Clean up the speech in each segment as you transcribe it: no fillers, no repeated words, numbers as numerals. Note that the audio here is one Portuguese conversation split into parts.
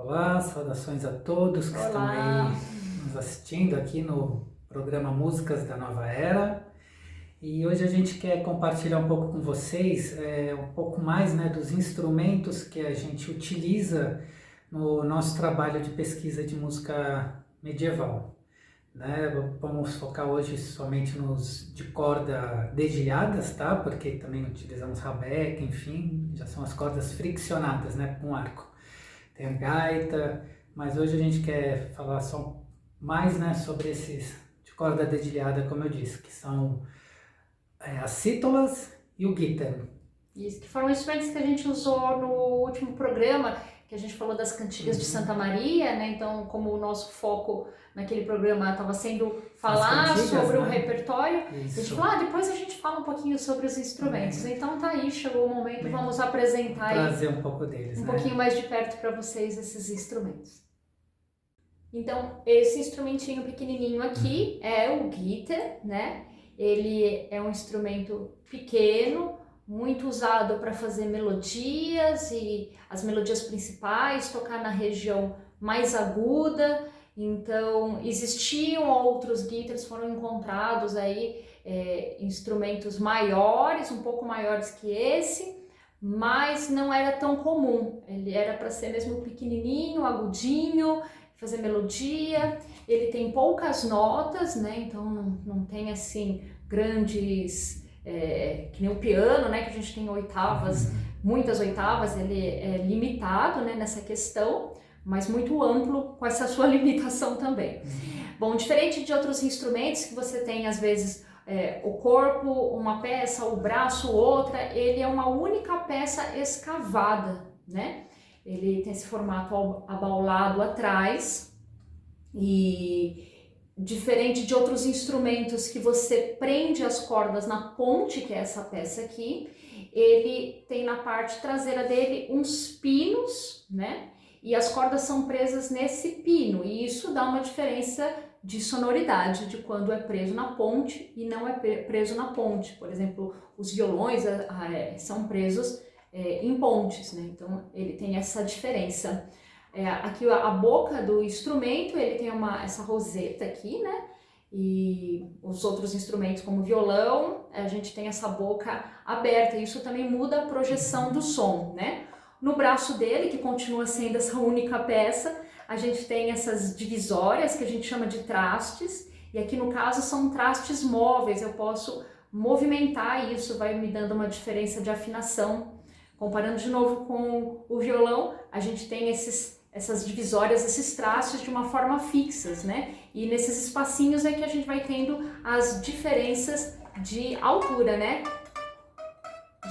Olá, saudações a todos que estão Olá! aí nos assistindo aqui no programa Músicas da Nova Era. E hoje a gente quer compartilhar um pouco com vocês um pouco mais, né, dos instrumentos que a gente utiliza no nosso trabalho de pesquisa de música medieval. Né? Vamos focar hoje somente nos de corda dedilhadas, tá? Porque também utilizamos rabeca, enfim, já são as cordas friccionadas, né, com arco. Tem a gaita, mas hoje a gente quer falar só mais, né, sobre esses de corda dedilhada, como eu disse, que são as cítalas e o guitar. Isso, que foram instrumentos que a gente usou no último programa, que a gente falou das cantigas de Santa Maria, né? Então, como o nosso foco naquele programa estava sendo falar cantigas, sobre o né? repertório, Isso. a gente falou, depois a gente fala um pouquinho sobre os instrumentos. Então tá aí, chegou o momento, vamos apresentar trazer um pouco deles, um né? pouquinho mais de perto para vocês esses instrumentos. Então, esse instrumentinho pequenininho aqui é o guitar, né? Ele é um instrumento pequeno, muito usado para fazer melodias e as melodias principais, tocar na região mais aguda. Então, existiam outros guitars, foram encontrados aí instrumentos maiores, um pouco maiores que esse, mas não era tão comum. Ele era para ser mesmo pequenininho, agudinho, fazer melodia. Ele tem poucas notas, né? Então não tem assim grandes, que nem o piano, né? Que a gente tem oitavas, muitas oitavas. Ele é limitado, né? Nessa questão, mas muito amplo com essa sua limitação também. Bom, diferente de outros instrumentos que você tem às vezes o corpo, uma peça, o braço, outra, ele é uma única peça escavada, né? Ele tem esse formato abaulado atrás e diferente de outros instrumentos que você prende as cordas na ponte, que é essa peça aqui, ele tem na parte traseira dele uns pinos, né? E as cordas são presas nesse pino e isso dá uma diferença de sonoridade de quando é preso na ponte e não é preso na ponte. Por exemplo, os violões são presos em pontes, né? Então ele tem essa diferença. Aqui a boca do instrumento, ele tem essa roseta aqui, né? E os outros instrumentos como violão, a gente tem essa boca aberta, e isso também muda a projeção do som, né? No braço dele, que continua sendo essa única peça, a gente tem essas divisórias que a gente chama de trastes, e aqui no caso são trastes móveis, eu posso movimentar isso, vai me dando uma diferença de afinação. Comparando de novo com o violão, a gente tem essas divisórias, esses traços de uma forma fixas, né? E nesses espacinhos é que a gente vai tendo as diferenças de altura, né?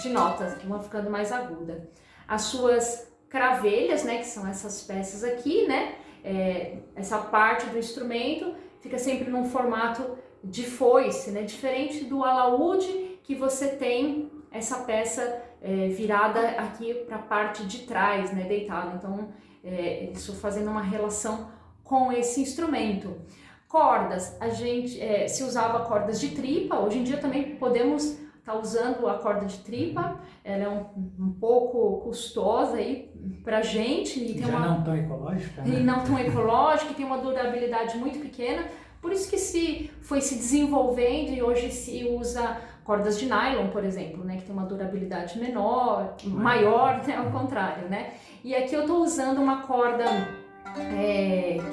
De notas, que vão ficando mais aguda. As suas cravelhas, né? Que são essas peças aqui, né? Essa parte do instrumento fica sempre num formato de foice, né? Diferente do alaúde, que você tem essa peça virada aqui para a parte de trás, né, deitado. Então, isso fazendo uma relação com esse instrumento. Cordas, a gente se usava cordas de tripa, hoje em dia também podemos estar usando a corda de tripa, ela é um pouco custosa aí pra gente. E tem não tão ecológica, né? E não tão ecológica, e tem uma durabilidade muito pequena, por isso que foi se desenvolvendo e hoje se usa cordas de nylon, por exemplo, né, que tem uma durabilidade maior, né, ao contrário, né? E aqui eu estou usando uma corda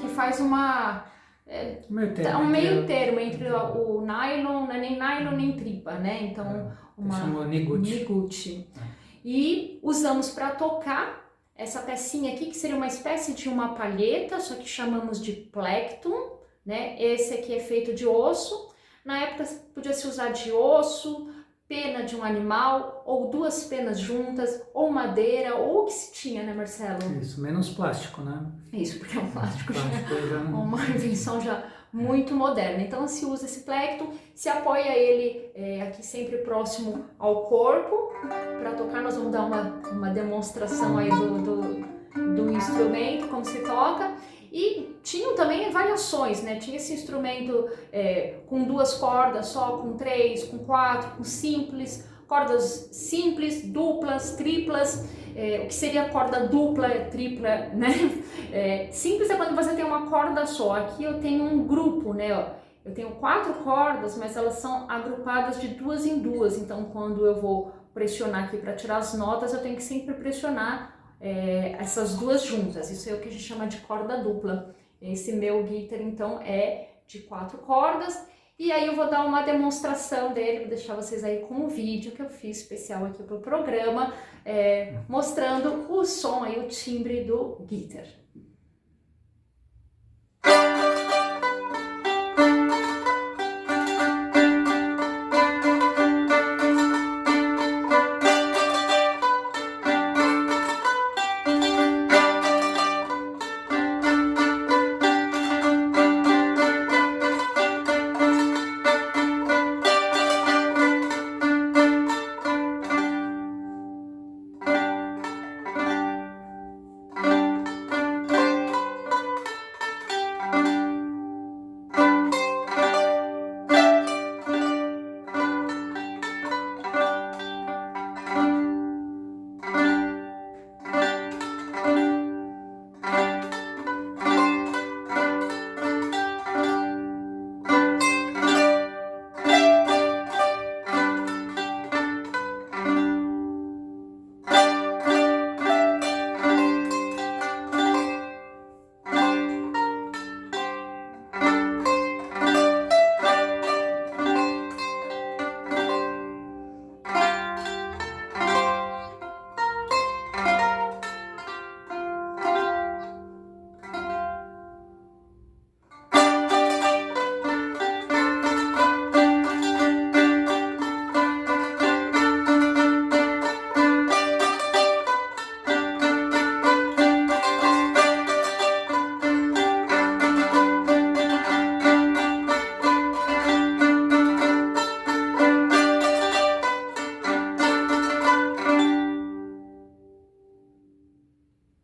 que faz um meio termo entre o nylon, não é nem nylon nem tripa, né? Então, uma nigute. E usamos para tocar essa pecinha aqui, que seria uma espécie de uma palheta, só que chamamos de plectrum, né? Esse aqui é feito de osso. Na época podia se usar de osso, pena de um animal, ou duas penas juntas, ou madeira, ou o que se tinha, né, Marcelo? Isso, menos plástico, né? Isso, porque é um plástico já já uma invenção já muito moderna. Então se usa esse plectrum, se apoia ele aqui sempre próximo ao corpo. Para tocar nós vamos dar uma demonstração aí do instrumento, como se toca. E tinham também variações, né? Tinha esse instrumento com duas cordas só, com três, com quatro, com simples, cordas simples, duplas, triplas. O que seria corda dupla, tripla, né? Simples é quando você tem uma corda só. Aqui eu tenho um grupo, né? Ó. Eu tenho 4 cordas, mas elas são agrupadas de 2 em 2. Então, quando eu vou pressionar aqui para tirar as notas, eu tenho que sempre pressionar essas 2 juntas. Isso é o que a gente chama de corda dupla. Esse meu guitar, então, é de 4 cordas. E aí eu vou dar uma demonstração dele, vou deixar vocês aí com um vídeo que eu fiz especial aqui para o programa, mostrando o som e o timbre do guitar.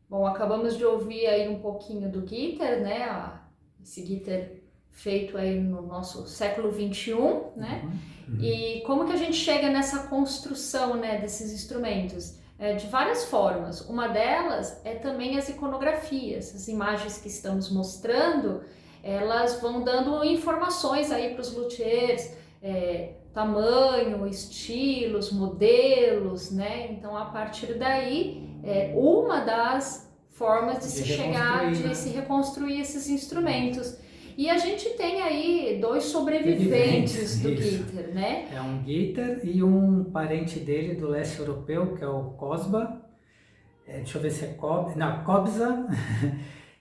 Bom, acabamos de ouvir aí um pouquinho do guitar, né? Esse guitar feito aí no nosso século XXI, né? E como que a gente chega nessa construção, né, desses instrumentos? De várias formas. Uma delas é também as iconografias. As imagens que estamos mostrando, elas vão dando informações aí para os luthiers, tamanho, estilos, modelos, né? Então, a partir daí, uma das formas de se chegar, de se reconstruir esses instrumentos. E a gente tem aí 2 sobreviventes do guitar, né? É um guitar e um parente dele do leste europeu, que é o Kosba. Deixa eu ver se é Kobza.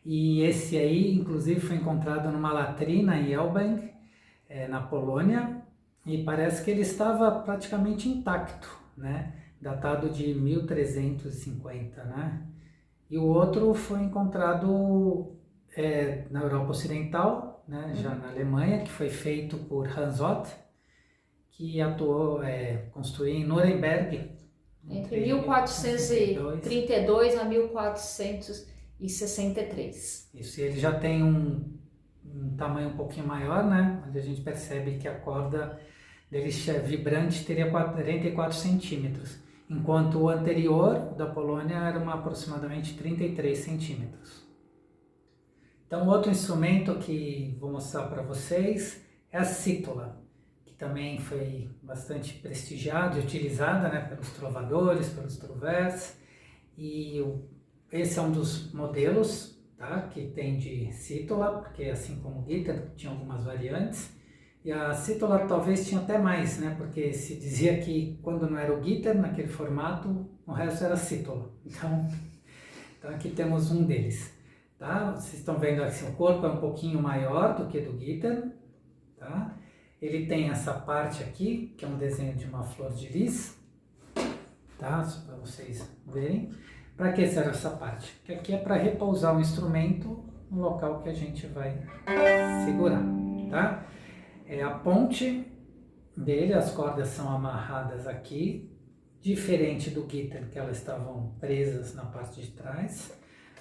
E esse aí, inclusive, foi encontrado numa latrina em Elbing, na Polônia. E parece que ele estava praticamente intacto, né? Datado de 1350, né? E o outro foi encontrado na Europa Ocidental, né? Já na Alemanha, que foi feito por Hans Ott, que construiu em Nuremberg. Entre 1432 a 1463. Isso, e ele já tem um tamanho um pouquinho maior, né? Onde a gente percebe que a corda dele vibrante teria 44 centímetros, enquanto o anterior, da Polônia, era aproximadamente 33 centímetros. Então, outro instrumento que vou mostrar para vocês é a cítula, que também foi bastante prestigiada e utilizada, né, pelos trovadores, pelos trouvères, e esse é um dos modelos, tá, que tem de cítula, porque assim como o guitar tinha algumas variantes, e a cítula talvez tinha até mais, né, porque se dizia que quando não era o guitar naquele formato, o resto era cítula. Então aqui temos um deles. Tá? Vocês estão vendo assim, o corpo é um pouquinho maior do que do guitar, tá? Ele tem essa parte aqui, que é um desenho de uma flor de lis, tá? Só para vocês verem. Para que serve essa parte? Que aqui é para repousar o instrumento no local que a gente vai segurar, tá? A ponte dele, as cordas são amarradas aqui, diferente do guitar, que elas estavam presas na parte de trás.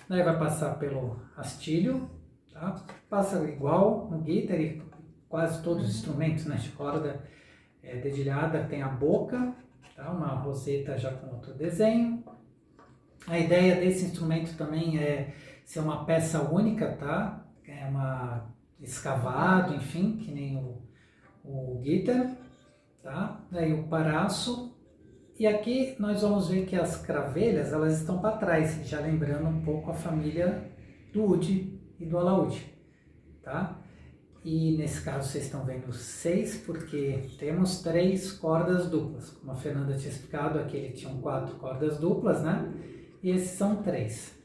Daí vai passar pelo rastilho, tá? Passa igual no guitar e quase todos os instrumentos, né, de corda dedilhada, tem a boca, tá? Uma roseta já com outro desenho. A ideia desse instrumento também é ser uma peça única, tá? É uma escavado, enfim, que nem o guitar, tá? Daí o paraço. E aqui nós vamos ver que as cravelhas, elas estão para trás, já lembrando um pouco a família do oud e do alaúde, tá? E nesse caso vocês estão vendo 6, porque temos 3 cordas duplas. Como a Fernanda tinha explicado, aqui tinham 4 cordas duplas, né? E esses são 3.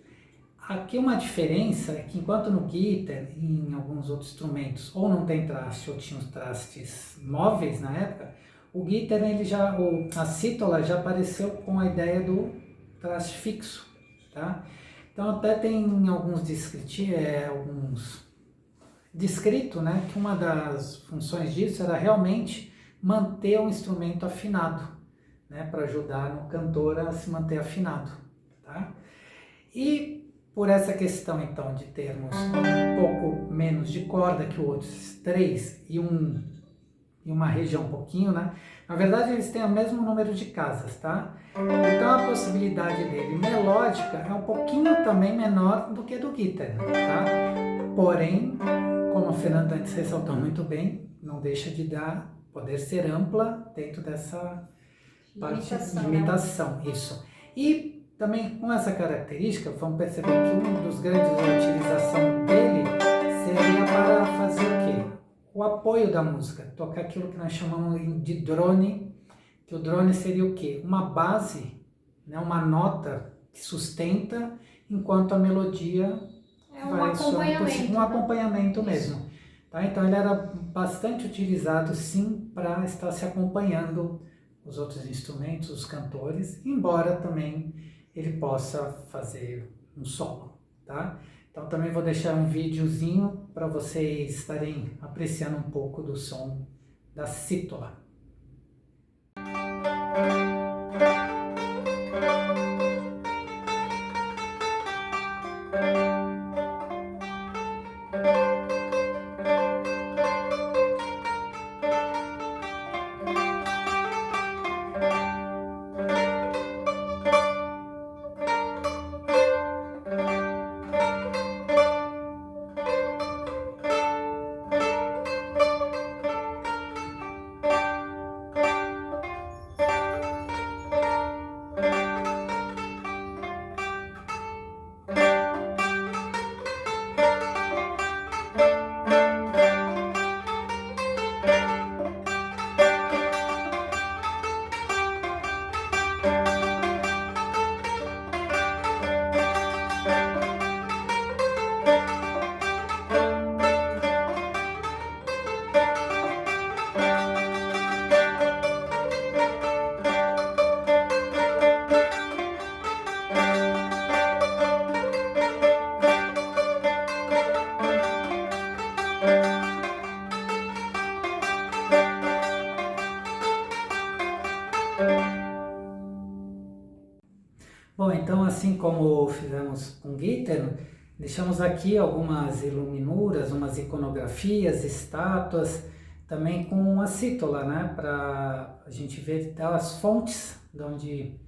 Aqui uma diferença é que enquanto no guitar e em alguns outros instrumentos ou não tem traste ou tinham trastes móveis na época, o guitar, a cítola já apareceu com a ideia do traste fixo, tá? Então até tem alguns descrito, né, que uma das funções disso era realmente manter o instrumento afinado, né, para ajudar no cantor a se manter afinado, tá? E por essa questão então de termos um pouco menos de corda que outros 3 e uma região um pouquinho, né? Na verdade eles têm o mesmo número de casas, tá? Então a possibilidade dele melódica é um pouquinho também menor do que do guitar, tá? Porém, como a Fernanda antes ressaltou muito bem, não deixa de poder ser ampla dentro dessa parte de limitação, né? Isso. E também com essa característica, vamos perceber que um dos grandes utilização dele seria para fazer o quê? O apoio da música, tocar aquilo que nós chamamos de drone, que o drone seria o quê? Uma base, né, uma nota que sustenta enquanto a melodia vai soando, um acompanhamento mesmo. Tá? Então ele era bastante utilizado sim para estar se acompanhando os outros instrumentos, os cantores, embora também ele possa fazer um solo, tá? Então também vou deixar um videozinho para vocês estarem apreciando um pouco do som da cítola. Bom, então assim como fizemos com guitar, deixamos aqui algumas iluminuras, umas iconografias, estátuas, também com a cítola, né, para a gente ver as fontes de onde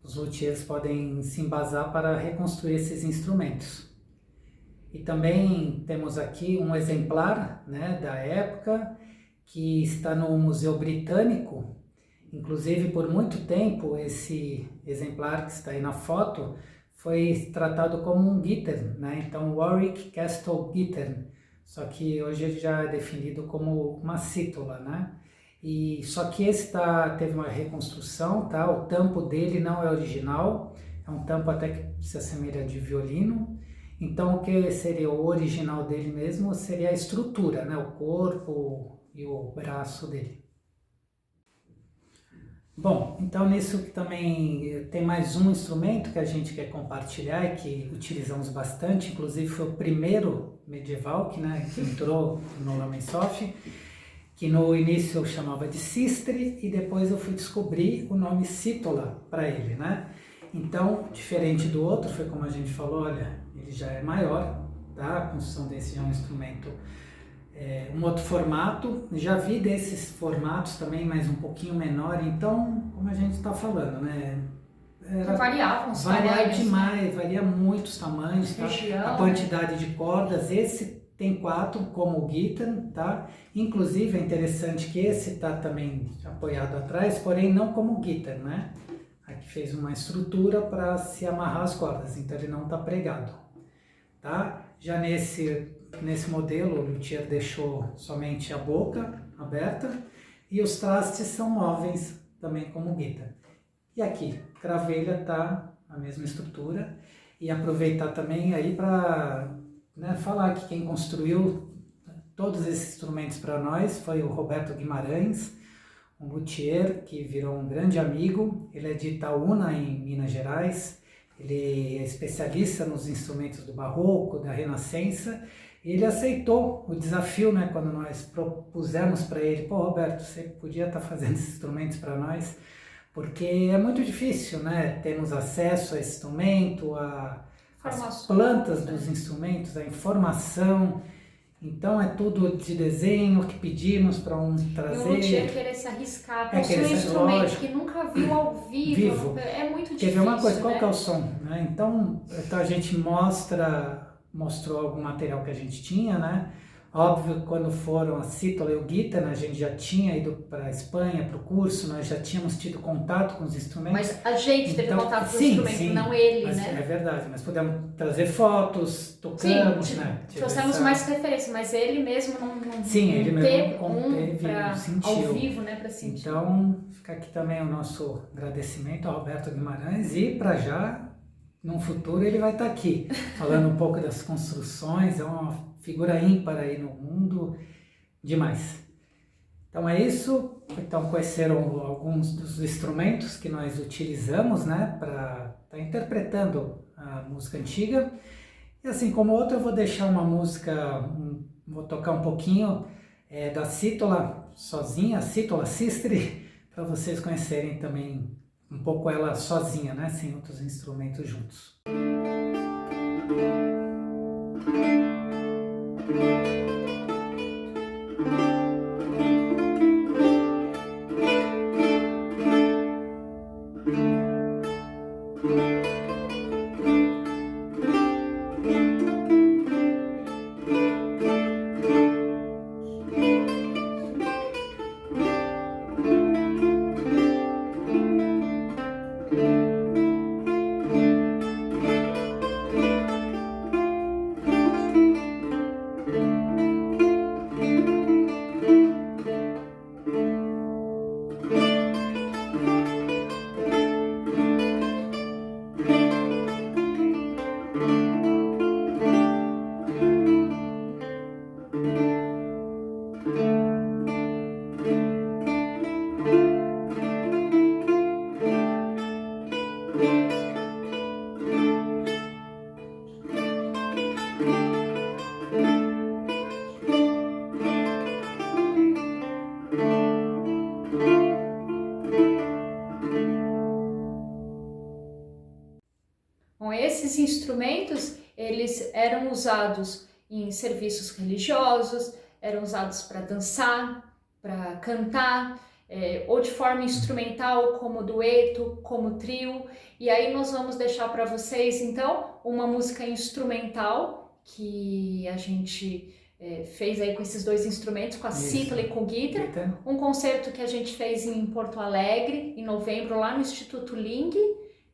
os luthiers podem se embasar para reconstruir esses instrumentos. E também temos aqui um exemplar, né, da época que está no Museu Britânico. Inclusive, por muito tempo, esse exemplar que está aí na foto foi tratado como um guitar, né? Então, Warwick Castle Guitar, só que hoje ele já é definido como uma cítola, né? E só que esse teve uma reconstrução, tá? O tampo dele não é original, é um tampo até que se assemelha de violino. Então, o que seria o original dele mesmo seria a estrutura, né? O corpo e o braço dele. Bom, então nisso também tem mais um instrumento que a gente quer compartilhar e que utilizamos bastante, inclusive foi o primeiro medieval que entrou no Lamensoft, que no início eu chamava de sistre e depois eu fui descobrir o nome cítola para ele, né? Então, diferente do outro, foi como a gente falou, olha, ele já é maior, tá? A construção desse já é um instrumento, um outro formato. Já vi desses formatos também, mas um pouquinho menor. Então, como a gente está falando, né? variavam os varia tamanhos, demais, né? varia muitos tamanhos, tá? Região, A quantidade de cordas, esse tem 4 como o guitar, tá? Inclusive é interessante que esse tá também apoiado atrás, porém não como guitar, né? Aqui fez uma estrutura para se amarrar as cordas, então ele não está pregado, tá? Já nesse modelo, o luthier deixou somente a boca aberta e os trastes são móveis também como guitar. E aqui, cravelha tá a mesma estrutura e aproveitar também aí para, né, falar que quem construiu todos esses instrumentos para nós foi o Roberto Guimarães, um luthier que virou um grande amigo. Ele é de Itaúna, em Minas Gerais. Ele é especialista nos instrumentos do Barroco, da Renascença. E ele aceitou o desafio, né, quando nós propusemos para ele: pô, Roberto, você podia estar fazendo esses instrumentos para nós? Porque é muito difícil, né, termos acesso a esse instrumento, as plantas dos instrumentos, a informação. Então é tudo de desenho que pedimos para trazer. E o luthier querer se arriscar, construir um instrumento lógico, que nunca viu ao vivo. É muito difícil. Quer ver uma coisa, né? qual que é o som? Né? Então a gente mostrou algum material que a gente tinha, né? Óbvio, quando foram a Cítola e o guitar, a gente já tinha ido para a Espanha para o curso, nós já tínhamos tido contato com os instrumentos. Mas a gente teve contato com o instrumento, não ele, né? É verdade, mas pudemos trazer fotos, tocamos, né? Trouxemos mais referência, mas ele mesmo não ele mesmo não sentiu. Ao vivo, né, para sentir. Então, fica aqui também o nosso agradecimento ao Roberto Guimarães e para já, num futuro, ele vai estar aqui, falando um pouco das construções. É uma figura ímpar aí no mundo, demais. Então é isso. Então conheceram alguns dos instrumentos que nós utilizamos, né, para estar interpretando a música antiga. E assim como outra, eu vou deixar uma música, vou tocar um pouquinho da Cítola sozinha, a Cítola Sistri, para vocês conhecerem também um pouco ela sozinha, né, sem outros instrumentos juntos. Bom, esses instrumentos, eles eram usados em serviços religiosos, eram usados para dançar, para cantar, ou de forma instrumental, como dueto, como trio. E aí nós vamos deixar para vocês, então, uma música instrumental que a gente fez aí com esses dois instrumentos, com a cítara e com o guitar. Um concerto que a gente fez em Porto Alegre, em novembro, lá no Instituto Ling,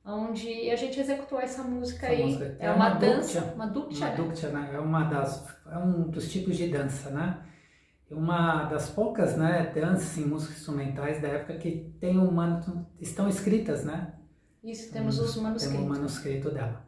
onde a gente executou essa música aí. É uma dança, uma duktia, né? É um dos tipos de dança, né? Uma das poucas, né, danças em músicas instrumentais da época que estão escritas, né? Isso, temos os manuscritos. Temos o manuscrito dela.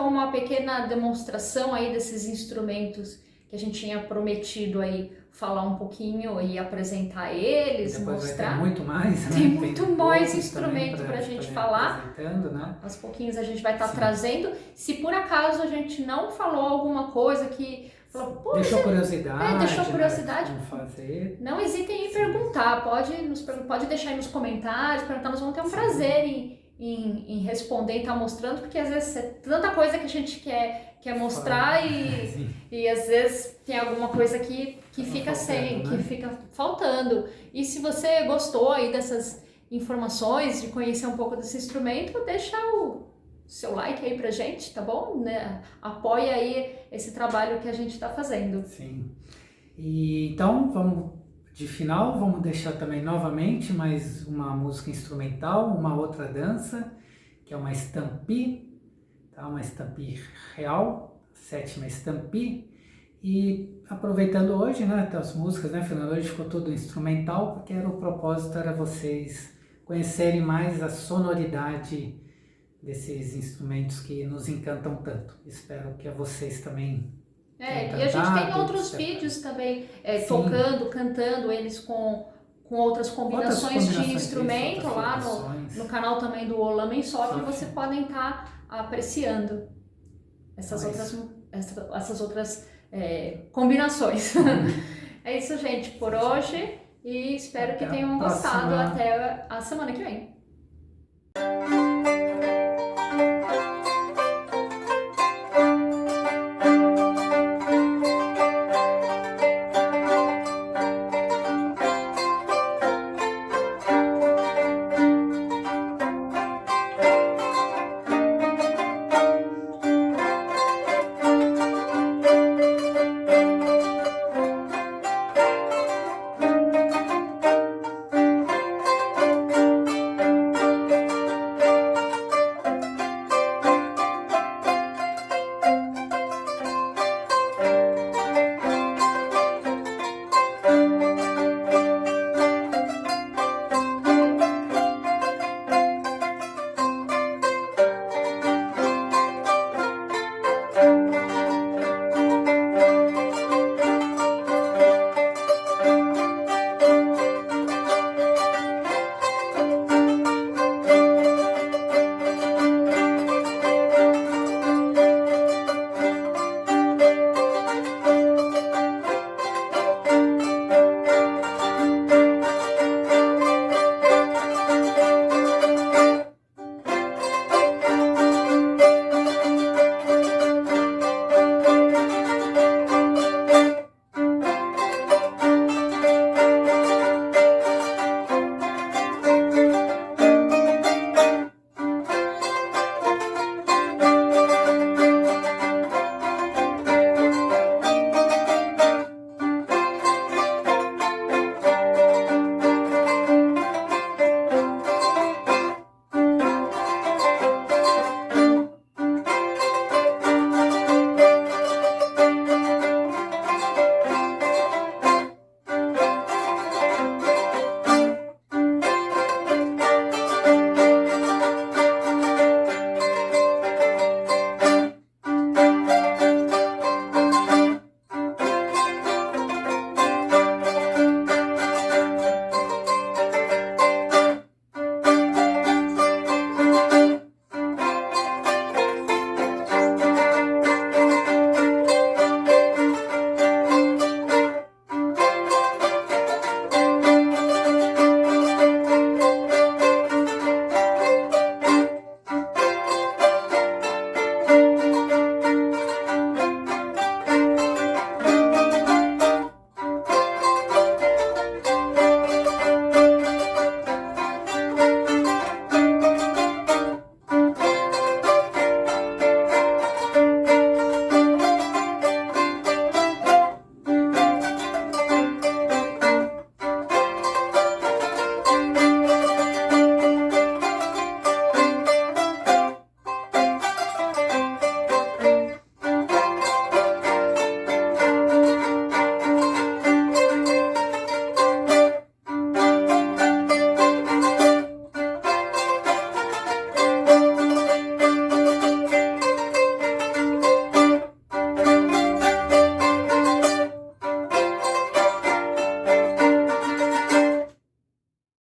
então uma pequena demonstração aí desses instrumentos que a gente tinha prometido aí falar um pouquinho e apresentar eles, Depois mostrar. vai ter muito mais, né? Tem muito mais outros instrumento também para a gente falar. Apresentando, né? Aos pouquinhos a gente vai estar trazendo. Se por acaso a gente não falou alguma coisa que falou, pô, Deixou curiosidade, deixou curiosidade, né? Como fazer. não hesitem em perguntar. Pode deixar aí nos comentários, perguntar. Nós vamos ter um prazer em responder e estar mostrando, porque às vezes é tanta coisa que a gente quer mostrar e às vezes tem alguma coisa que fica faltando, que né? fica faltando. E se você gostou aí dessas informações, de conhecer um pouco desse instrumento, deixa o seu like aí pra gente, tá bom? Né? Apoia aí esse trabalho que a gente tá fazendo. Sim. E então, vamos deixar também novamente mais uma música instrumental, uma outra dança, que é uma estampi, tá? Uma estampi real, a 7ª estampi. E aproveitando hoje, né, as músicas, né, Fernando? Hoje ficou tudo instrumental, porque o propósito era vocês conhecerem mais a sonoridade desses instrumentos que nos encantam tanto. Espero que a vocês também tenham E a gente tem encantado, outros etc. vídeos também, Sim. tocando, cantando eles com outras combinações de instrumento outras lá formações. no canal também do Olama em Sol, que Sim. você podem estar apreciando essas outras combinações. É isso, gente, por hoje, e espero que Até a tenham próxima. gostado. Até a semana que vem.